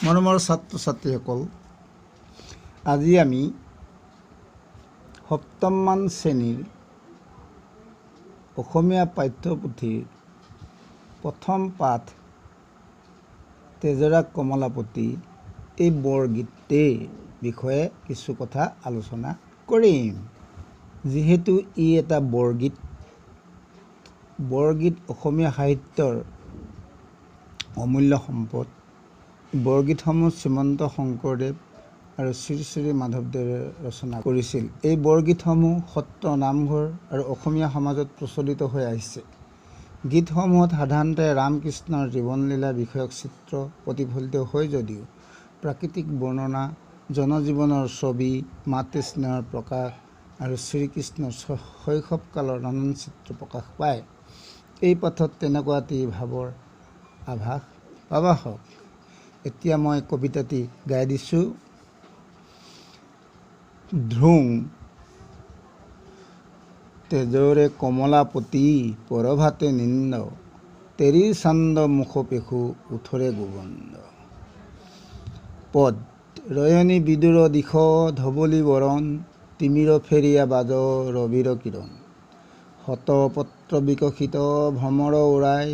মৰমৰ ছাত্ৰ ছাত্ৰীসকল, আজি আমি সপ্তমমান শ্ৰেণীৰ অসমীয়া পাঠ্যপুথিৰ প্ৰথম পাঠ তেজৰা কমলাপতি এই বৰগীতটিৰ বিষয়ে কিছু কথা আলোচনা কৰিম। যিহেতু ই এটা বৰগীত অসমীয়া সাহিত্যৰ অমূল্য সম্পদ। বৰগীতসমূহ শ্ৰীমন্ত শংকৰদেৱ আৰু শ্ৰী শ্ৰী মাধৱদেৱে ৰচনা কৰিছিল। এই বৰগীতসমূহ সত্ৰ, নামঘৰ আৰু অসমীয়া সমাজত প্ৰচলিত হৈ আহিছে। গীতসমূহত সাধাৰণতে ৰামকৃষ্ণৰ জীৱনলীলা বিষয়ক চিত্ৰ প্ৰতিফলিত হয় যদিও প্ৰাকৃতিক বৰ্ণনা, জনজীৱনৰ ছবি, মাতৃ স্নেহৰ প্ৰকাশ আৰু শ্ৰীকৃষ্ণৰ শৈশৱকালৰ নানান চিত্ৰ প্ৰকাশ পায়। এই পাঠত তেনেকুৱা এটি ভাৱৰ আভাস পাবা হওক। এতিয়া মই কবিতাটি গাই দিছোঁ। ধ্ৰুং তেজৰে কমলাপতি পৰভাতে নিন্দ, তেৰী চান্দ মুখ পেশু উঠৰে গোবন্দ। পদ ৰয়নী বিদুৰ দিশ ধৱলী বৰণ, তিমিৰ ফেৰিয়া বাজ ৰবিৰ কিৰণ। শতপত্ৰ বিকশিত ভ্ৰমৰ উৰাই,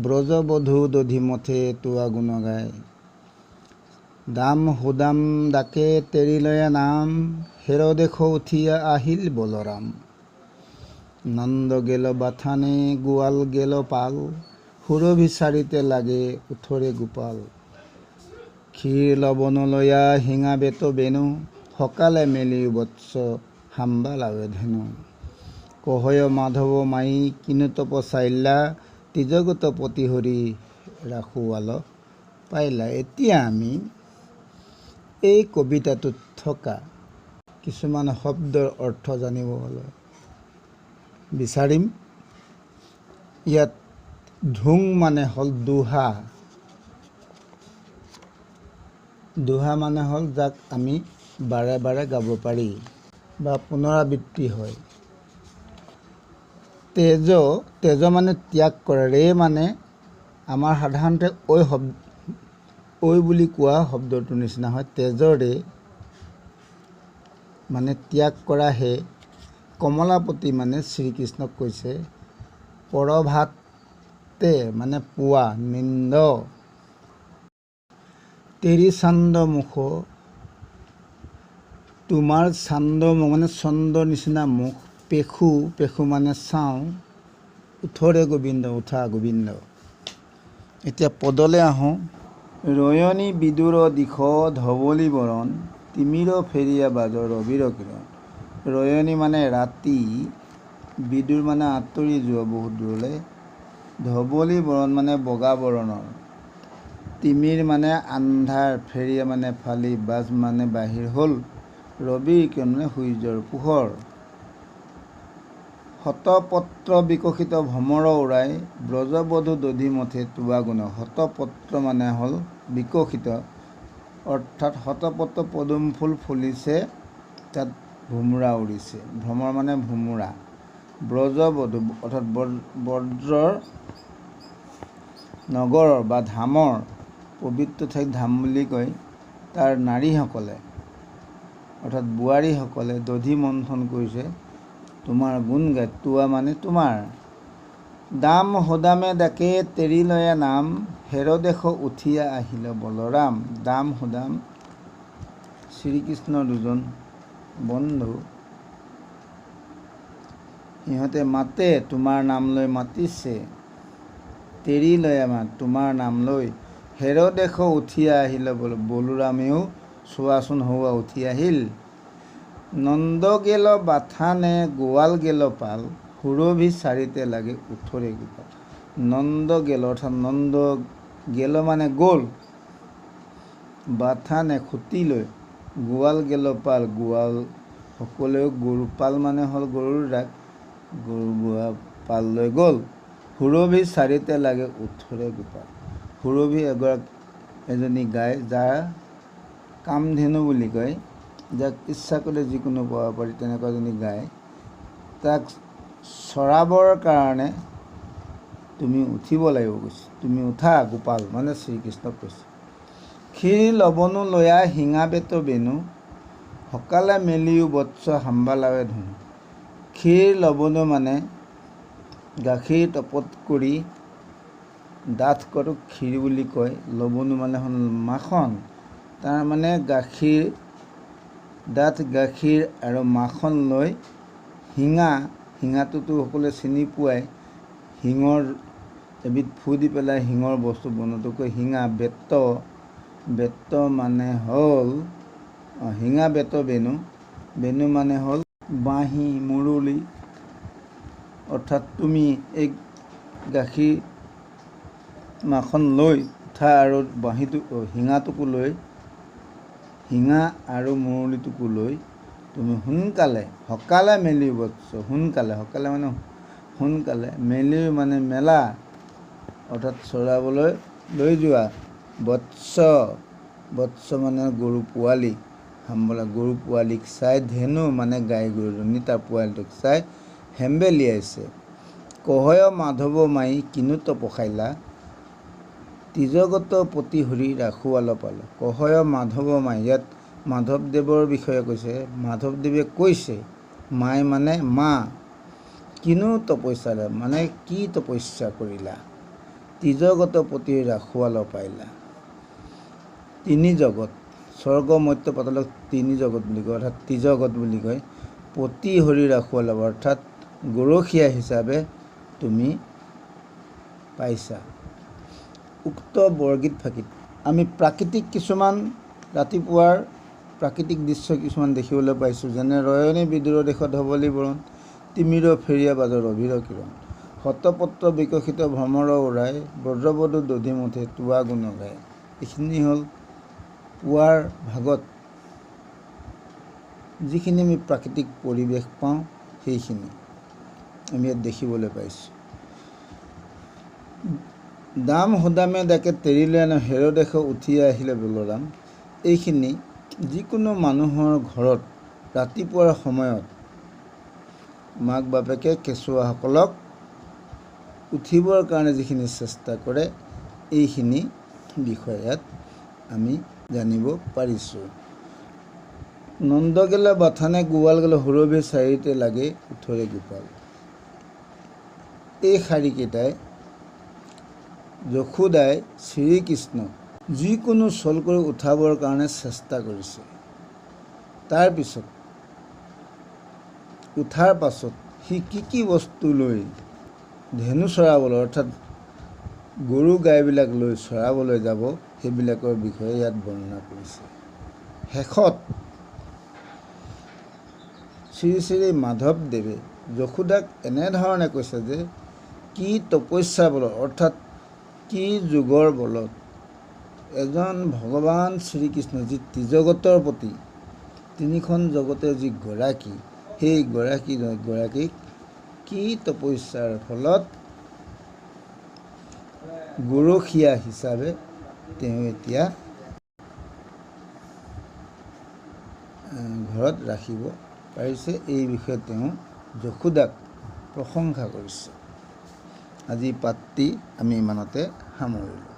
ব্ৰজবধূ দধিমথে তোৱা গুণ গায়। দাম সুদাম ডাকে তেৰিলয়া নাম, হেৰদেশ উঠিয়া আহিল বলৰাম। নন্দ গেল বাথানে গোৱাল গেল পাল, সুৰভি চাৰিতে লাগে উঠৰে গোপাল। ক্ষীৰ লবনলয়া হিঙা বেত বেনু, সকালে মেলি বৎস হাম্বা লাৱে ধেনু। কহয় মাধৱ মাই কিনু তপচাইলা, তিজগত পতি হৰি ৰাখোৱাল পাইলা। এতিয়া আমি এই কবিতাটোত থকা কিছুমান শব্দৰ অৰ্থ জানিবলৈ বিচাৰিম। ইয়াত ধ্ৰুং মানে হ'ল দোহা। দোহা মানে হ'ল যাক আমি বাৰে বাৰে গাব পাৰি বা পুনৰাবৃত্তি হয়। তেজ মানে ত্যাগ কৰে। ৰে মানে আমাৰ সাধাৰণতে ঐ বুলি কোৱা শব্দটোৰ নিচিনা হয়। তেজৰে মানে ত্যাগ কৰা হে। কমলাপতি মানে শ্ৰীকৃষ্ণক কৈছে। পৰভাতে মানে পুৱা, নিন্দ। তেৰী চান্দ মুখ, তোমাৰ চান্দ মুখ মানে চন্দ্ৰৰ নিচিনা মুখ। পেশু, পেশু মানে চাওঁ। উঠৰে গোবিন্দ, উঠা গোবিন্দ। এতিয়া পদলৈ আহোঁ। ৰয়নী বিদুৰ দিশ ধৱলী বৰণ, তিমিৰ ফেৰিয়া বাজ ৰবিৰ কিৰণ। ৰয়নী মানে ৰাতি, বিদুৰ মানে আঁতৰি যোৱা বহুত দূৰলৈ, ধৱলী বৰণ মানে বগা বৰণৰ, তিমিৰ মানে আন্ধাৰ, ফেৰিয়া মানে ফালি, বাজ মানে বাহিৰ হ'ল, ৰবিৰ কিৰণ মানে সূৰ্যৰ পোহৰ। শতপত্ৰ বিকশিত ভ্ৰমৰ উৰাই, ব্ৰজবধূ দধিমথে তোৱা গুণ। শতপত্ৰ মানে হ'ল বিকশিত, অৰ্থাৎ শতপত্ৰ পদুম ফুল ফুলিছে, তাত ভোমোৰা উৰিছে। ভ্ৰমৰ মানে ভোমোৰা। ব্ৰজবধূ অৰ্থাৎ ব্ৰজৰ নগৰৰ বা ধামৰ, পবিত্ৰ ঠাইক ধাম বুলি কয়, তাৰ নাৰীসকলে অৰ্থাৎ বোৱাৰীসকলে দধি মন্থন কৰিছে, তোমাৰ গুণ গায়। তোৱা মানে তোমাৰ। দাম সুদামে ডাকে তেৰিলয়া নাম, হেৰদেশ উঠিয়া আহিল বলৰাম। দাম সুদাম শ্ৰীকৃষ্ণৰ দুজন বন্ধু। সিহঁতে মাতে, তোমাৰ নাম লৈ মাতিছে। তেৰিলয়া মানে তোমাৰ নাম লৈ, হেৰদেশ উঠিয়া আহিল বলোৰামেও চোৱাচোন হৌৱা উঠি আহিল। নন্দ গেল বাথানে গোৱাল গেল পাল, সুৰভি চাৰিতে লাগে উঠৰে গোপাল। নন্দ গেল অৰ্থাৎ নন্দ গেল মানে গ'ল, বাথানে খুটি লৈ, গোৱাল গেল পাল গোৱাল সকলেও গৰু, পাল মানে হ'ল গৰুৰ দাগ, গৰু গোৱা পাল লৈ গ'ল। সুৰভি চাৰিতে লাগে উঠৰে গোপাল। সুৰভি এজনী গাই, যাৰ কামধেনু বুলি কয়, যাক ইচ্ছা কৰিলে যিকোনো পাব পাৰি, তেনেকুৱা এজনী গাই, তাক চৰাবৰ কাৰণে তুমি উঠিব লাগিব কৈছে। তুমি উঠা গোপাল মানে শ্ৰীকৃষ্ণক কৈছে। ক্ষীৰ লবনো লয়া শিঙা বেত বেনু সকালে মেলিও বৎস হাম্বালাৱে ধুনু। ক্ষীৰ লবনো মানে গাখীৰ তপত কৰি ডাঠ কৰাটো ক্ষীৰ বুলি কয়। লবনো মানে হ'ল মাখন। তাৰমানে গাখীৰ, ডাঠ গাখীৰ আৰু মাখন লৈ শিঙাটোতো সকলোৱে চিনি পোৱাই। শিঙৰ এবিধ ফু দি পেলাই শিঙৰ বস্তু বনোৱাটোক শিঙা। বেত মানে হ'ল শিঙা বেত বেনু। বেনু মানে হ'ল বাঁহী, মুৰুলি। অৰ্থাৎ তুমি এই গাখীৰ মাখন লৈ উঠা আৰু শিঙাটোকো লৈ, শিঙা আৰু মুৰুলিটোকো লৈ তুমি সোনকালে, সকালে মেলি বৎস, সোনকালে, সকালে মানে সোনকালে, মেলি মানে মেলা, অৰ্থাৎ চৰাবলৈ লৈ যোৱা। বৎস মানে গৰু পোৱালি, হাম্বলা গৰু পোৱালিক চাই, ধেনু মানে গাই গৰুজনী তাৰ পোৱালিটোক চাই হেম্বেলিয়াইছে। কহয় মাধৱ মাই কিনো তপসাইলা, তিজগত পতি হৰি ৰাখুৱাল পালা। কহয় মাধৱ মাই, ইয়াত মাধৱদেৱৰ বিষয়ে কৈছে। মাধৱদেৱে কৈছে, মাই মানে মা, কিনো তপস্যা মানে কি তপস্যা কৰিলা, তিজগত পতি ৰাখুৱাল পাইলা। তিনি জগত, স্বৰ্গ মৰ্ত্য পাতালক তিনি জগত বুলি কয়, অৰ্থাৎ তিজগত বুলি কয়। পতি হৰি ৰাখুৱাল, অৰ্থাৎ গৰখীয়া হিচাপে তুমি পাইছা। উক্ত বৰগীত ফাঁকিত আমি প্ৰাকৃতিক কিছুমান ৰাতিপুৱাৰ প্ৰাকৃতিক দৃশ্য কিছুমান দেখিবলৈ পাইছোঁ। যেনে ৰয়নী বিদুৰ দেশত ধৱলী বৰণ, তিমিৰ ফেৰিয়া বাজৰ অভিৰ কিৰণ, শতপত্ৰ বিকশিত ভ্ৰমৰ উৰাই, ব্ৰজবধূ দধি মুঠে তোৱা গুণ গায়। এইখিনি হ'ল পুৱাৰ ভাগত যিখিনি আমি প্ৰাকৃতিক পৰিৱেশ পাওঁ, সেইখিনি আমি ইয়াত দেখিবলৈ পাইছোঁ। দাম সুদামে ডাকে তেৰিলে আনে, হেৰ দেশ উঠি আহিলে বলৰাম। এইখিনি যিকোনো মানুহৰ ঘৰত ৰাতিপুৱাৰ সময়ত মাক বাপেকে কেঁচুৱাসকলক উঠিবৰ কাৰণে যিখিনি চেষ্টা কৰে, এইখিনি বিষয়ে ইয়াত আমি জানিব পাৰিছোঁ। নন্দ গেলে বাথানে গোৱাল গেলে, সুৰভি চাৰিতে লাগে উঠৰে গোপাল। এই শাৰীকেইটাই যশোদাই শ্ৰীকৃষ্ণক যিকোনো চল কৰি উঠাবৰ কাৰণে চেষ্টা কৰিছে। তাৰপিছত উঠাৰ পাছত সি কি বস্তু লৈ ধেনু চৰাবলৈ, অৰ্থাৎ গৰু গাইবিলাক লৈ চৰাবলৈ যাব, সেইবিলাকৰ বিষয়ে ইয়াত বৰ্ণনা কৰিছে। শেষত শ্ৰী শ্ৰী মাধৱদেৱে যশোদাক এনেধৰণে কৈছে যে, কি তপস্যাৰ বলত, অৰ্থাৎ কি যোগৰ বলত এজন ভগৱান শ্ৰীকৃষ্ণ যি ত্ৰিজগতৰ প্ৰতি, তিনিখন জগতৰ যি গৰাকী, সেই গৰাকীক কি তপস্যাৰ ফলত গৰখীয়া হিচাপে তেওঁ এতিয়া ঘৰত ৰাখিব পাৰিছে, এই বিষয়ে তেওঁ যশোদাক প্ৰশংসা কৰিছে। আজি পাঠটি আমি ইমানতে সামৰিলোঁ।